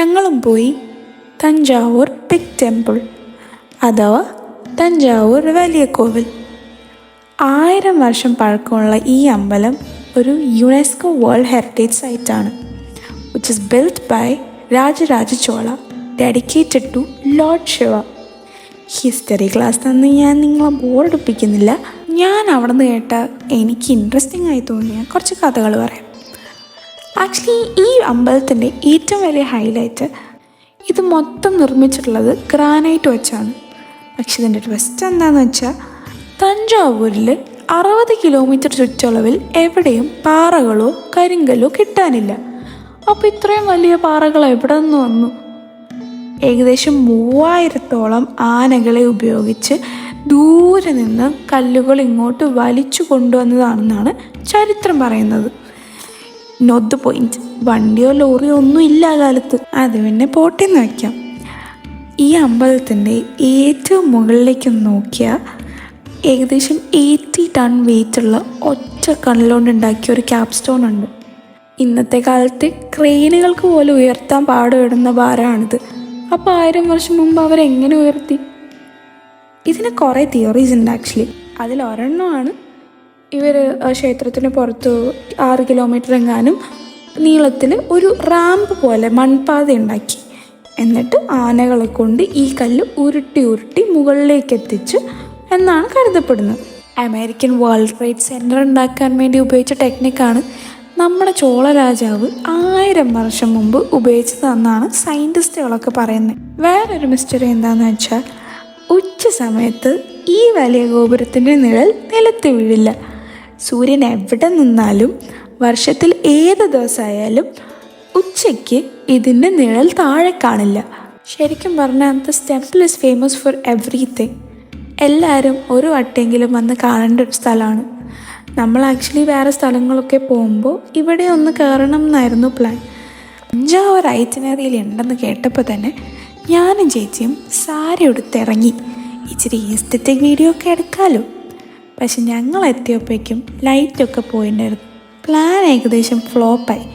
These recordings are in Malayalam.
ഞങ്ങളും പോയി തഞ്ചാവൂർ ബിഗ് ടെമ്പിൾ അഥവാ തഞ്ചാവൂർ വലിയ കോവിൽ. 1000 വർഷം പഴക്കമുള്ള ഈ അമ്പലം ഒരു യുനെസ്കോ വേൾഡ് ഹെറിറ്റേജ് സൈറ്റാണ്, which is built by Rajaraja Chola, dedicated to lord Shiva. History class തന്ന് ഞാൻ നിങ്ങളെ ബോറടിപ്പിക്കുന്നില്ല. ഞാൻ അവിടെ നിന്ന് കേട്ട എനിക്ക് ഇൻട്രസ്റ്റിംഗ് ആയി തോന്നിയ കുറച്ച് കഥകൾ പറയാം. ആക്ച്വലി ഈ അമ്പലത്തിൻ്റെ ഏറ്റവും വലിയ ഹൈലൈറ്റ് ഇത് മൊത്തം നിർമ്മിച്ചിട്ടുള്ളത് ഗ്രാനൈറ്റ് വെച്ചാണ്. പക്ഷെ ഇതിൻ്റെ ട്വിസ്റ്റ് എന്താണെന്ന് വെച്ചാൽ തഞ്ചാവൂരിൽ 60 കിലോമീറ്റർ ചുറ്റളവിൽ എവിടെയും പാറകളോ കരിങ്കല്ലോ കിട്ടാനില്ല. അപ്പോൾ ഇത്രയും വലിയ പാറകൾ എവിടെ നിന്ന് വന്നു? ഏകദേശം 3000-ഓളം ആനകളെ ഉപയോഗിച്ച് ദൂരെ നിന്ന് കല്ലുകൾ ഇങ്ങോട്ട് വലിച്ചു കൊണ്ടുവന്നതാണെന്നാണ് ചരിത്രം പറയുന്നത്. Note the point. വണ്ടിയോ ലോറിയോ ഒന്നും ഇല്ല ആ കാലത്ത്. അത് പിന്നെ പോട്ടെന്ന് വയ്ക്കാം. ഈ അമ്പലത്തിൻ്റെ ഏറ്റവും മുകളിലേക്ക് നോക്കിയാൽ ഏകദേശം 80 ടൺ വെയിറ്റുള്ള ഒറ്റ കല്ലുകൊണ്ടുണ്ടാക്കിയ ഒരു ക്യാപ് സ്റ്റോൺ ഉണ്ട്. ഇന്നത്തെ കാലത്ത് ക്രെയിനുകൾക്ക് പോലും ഉയർത്താൻ പാടുപെടുന്ന ഭാരമാണിത്. അപ്പോൾ 1000 വർഷം മുമ്പ് അവരെങ്ങനെ ഉയർത്തി? ഇതിന് കുറേ തിയറീസ് ഉണ്ട് ആക്ച്വലി. അതിലൊരെണ്ണമാണ് ഇവർ ക്ഷേത്രത്തിന് പുറത്ത് 6 കിലോമീറ്റർ എങ്ങാനും നീളത്തിൽ ഒരു റാമ്പ് പോലെ മൺപാത ഉണ്ടാക്കി. എന്നിട്ട് ആനകളെ കൊണ്ട് ഈ കല്ല് ഉരുട്ടി ഉരുട്ടി മുകളിലേക്ക് എത്തിച്ചു എന്നാണ് കരുതപ്പെടുന്നത്. അമേരിക്കൻ വേൾഡ് ട്രേഡ് സെൻറ്റർ ഉണ്ടാക്കാൻ വേണ്ടി ഉപയോഗിച്ച ടെക്നിക്കാണ് നമ്മുടെ ചോള രാജാവ് 1000 വർഷം മുമ്പ് ഉപയോഗിച്ചതെന്നാണ് സയൻറ്റിസ്റ്റുകളൊക്കെ പറയുന്നത്. വേറൊരു മിസ്റ്ററി എന്താണെന്ന് വെച്ചാൽ ഉച്ച സമയത്ത് ഈ വലിയ ഗോപുരത്തിൻ്റെ നിഴൽ നിലത്ത് വീഴില്ല. സൂര്യൻ എവിടെ നിന്നാലും വർഷത്തിൽ ഏത് ദിവസമായാലും ഉച്ചയ്ക്ക് ഇതിൻ്റെ നിഴൽ താഴെ കാണില്ല. ശരിക്കും പറഞ്ഞാൽ the temple is famous for everything. എല്ലാവരും ഒരു വട്ടെങ്കിലും വന്ന് കാണേണ്ട ഒരു സ്ഥലമാണ്. നമ്മൾ ആക്ച്വലി വേറെ സ്ഥലങ്ങളൊക്കെ പോകുമ്പോൾ ഇവിടെ ഒന്ന് കയറണം എന്നായിരുന്നു പ്ലാൻ. തഞ്ചാവൂർ ഐറ്റിനറിയിൽ ഉണ്ടെന്ന് കേട്ടപ്പോൾ തന്നെ ഞാനും ചേച്ചിയും സാരി എടുത്തിറങ്ങി. ഇച്ചിരി എസ്തെറ്റിക് വീഡിയോ ഒക്കെ എടുക്കാമല്ലോ. പക്ഷെ ഞങ്ങൾ എത്തിയപ്പോഴേക്കും ലൈറ്റൊക്കെ പോയിട്ടുണ്ടായിരുന്നു. പ്ലാൻ ഏകദേശം ഫ്ലോപ്പായി.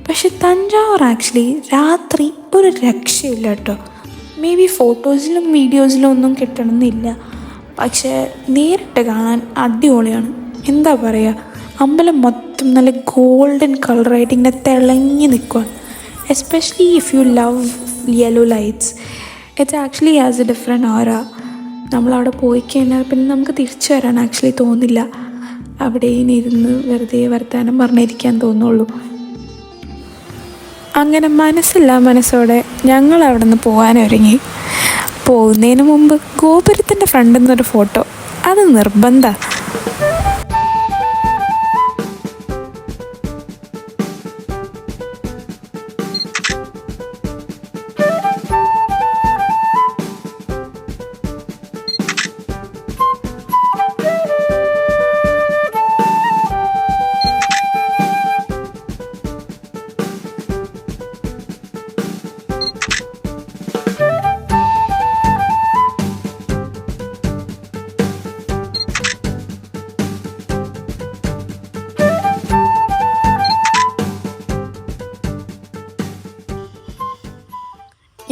പക്ഷെ തഞ്ചാവൂർ ആക്ച്വലി രാത്രി ഒരു രക്ഷയില്ല കേട്ടോ. മേ ബി ഫോട്ടോസിലും വീഡിയോസിലും ഒന്നും കിട്ടണമെന്നില്ല, പക്ഷേ നേരിട്ട് കാണാൻ അടിപൊളിയാണ്. എന്താ പറയുക, അമ്പലം മൊത്തം നല്ല ഗോൾഡൻ കളറായിട്ട് ഇങ്ങനെ തിളങ്ങി നിൽക്കുക. Especially if you love yellow lights, it's actually has a different aura. നമ്മളവിടെ പോയി കഴിഞ്ഞാൽ പിന്നെ നമുക്ക് തിരിച്ചു വരാൻ ആക്ച്വലി തോന്നില്ല. അവിടെ ഇരുന്ന് വെറുതെ വർത്താനം പറഞ്ഞിരിക്കാൻ തോന്നുള്ളൂ. അങ്ങനെ മനസ്സില്ലാ മനസ്സോടെ ഞങ്ങൾ അവിടെ നിന്ന് പോകാനൊരുങ്ങി. പോകുന്നതിന് മുമ്പ് ഗോപുരത്തിൻ്റെ ഫ്രണ്ടിൽ നിന്നൊരു ഫോട്ടോ അത് നിർബന്ധമാണ്.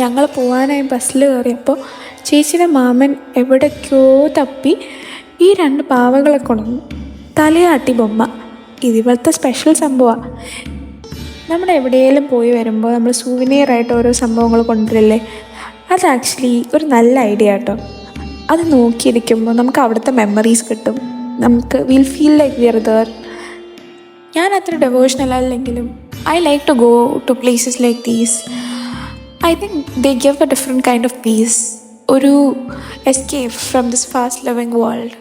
ഞങ്ങൾ പോകാനായി ബസ്സിൽ കയറിയപ്പോൾ ചേച്ചിയുടെ മാമൻ എവിടേക്കോ തപ്പി ഈ 2 പാവകളെ കൊണ്ടുവന്നു. തലയാട്ടി ബൊമ്മ. ഇതുപോലത്തെ സ്പെഷ്യൽ സംഭവമാണ്. നമ്മുടെ എവിടെയെങ്കിലും പോയി വരുമ്പോൾ നമ്മൾ സൂവിനിയറായിട്ട് ഓരോ സംഭവങ്ങൾ കൊണ്ടുവരില്ലേ, അത് ആക്ച്വലി ഒരു നല്ല ഐഡിയ കേട്ടോ. അത് നോക്കിയിരിക്കുമ്പോൾ നമുക്ക് അവിടുത്തെ മെമ്മറീസ് കിട്ടും. നമുക്ക് will feel like we are there. ഞാൻ അത്ര ഡെവോഷണൽ അല്ലെങ്കിലും I like to go to places like these. I think they give a different kind of peace, ഒരു escape from this fast living world.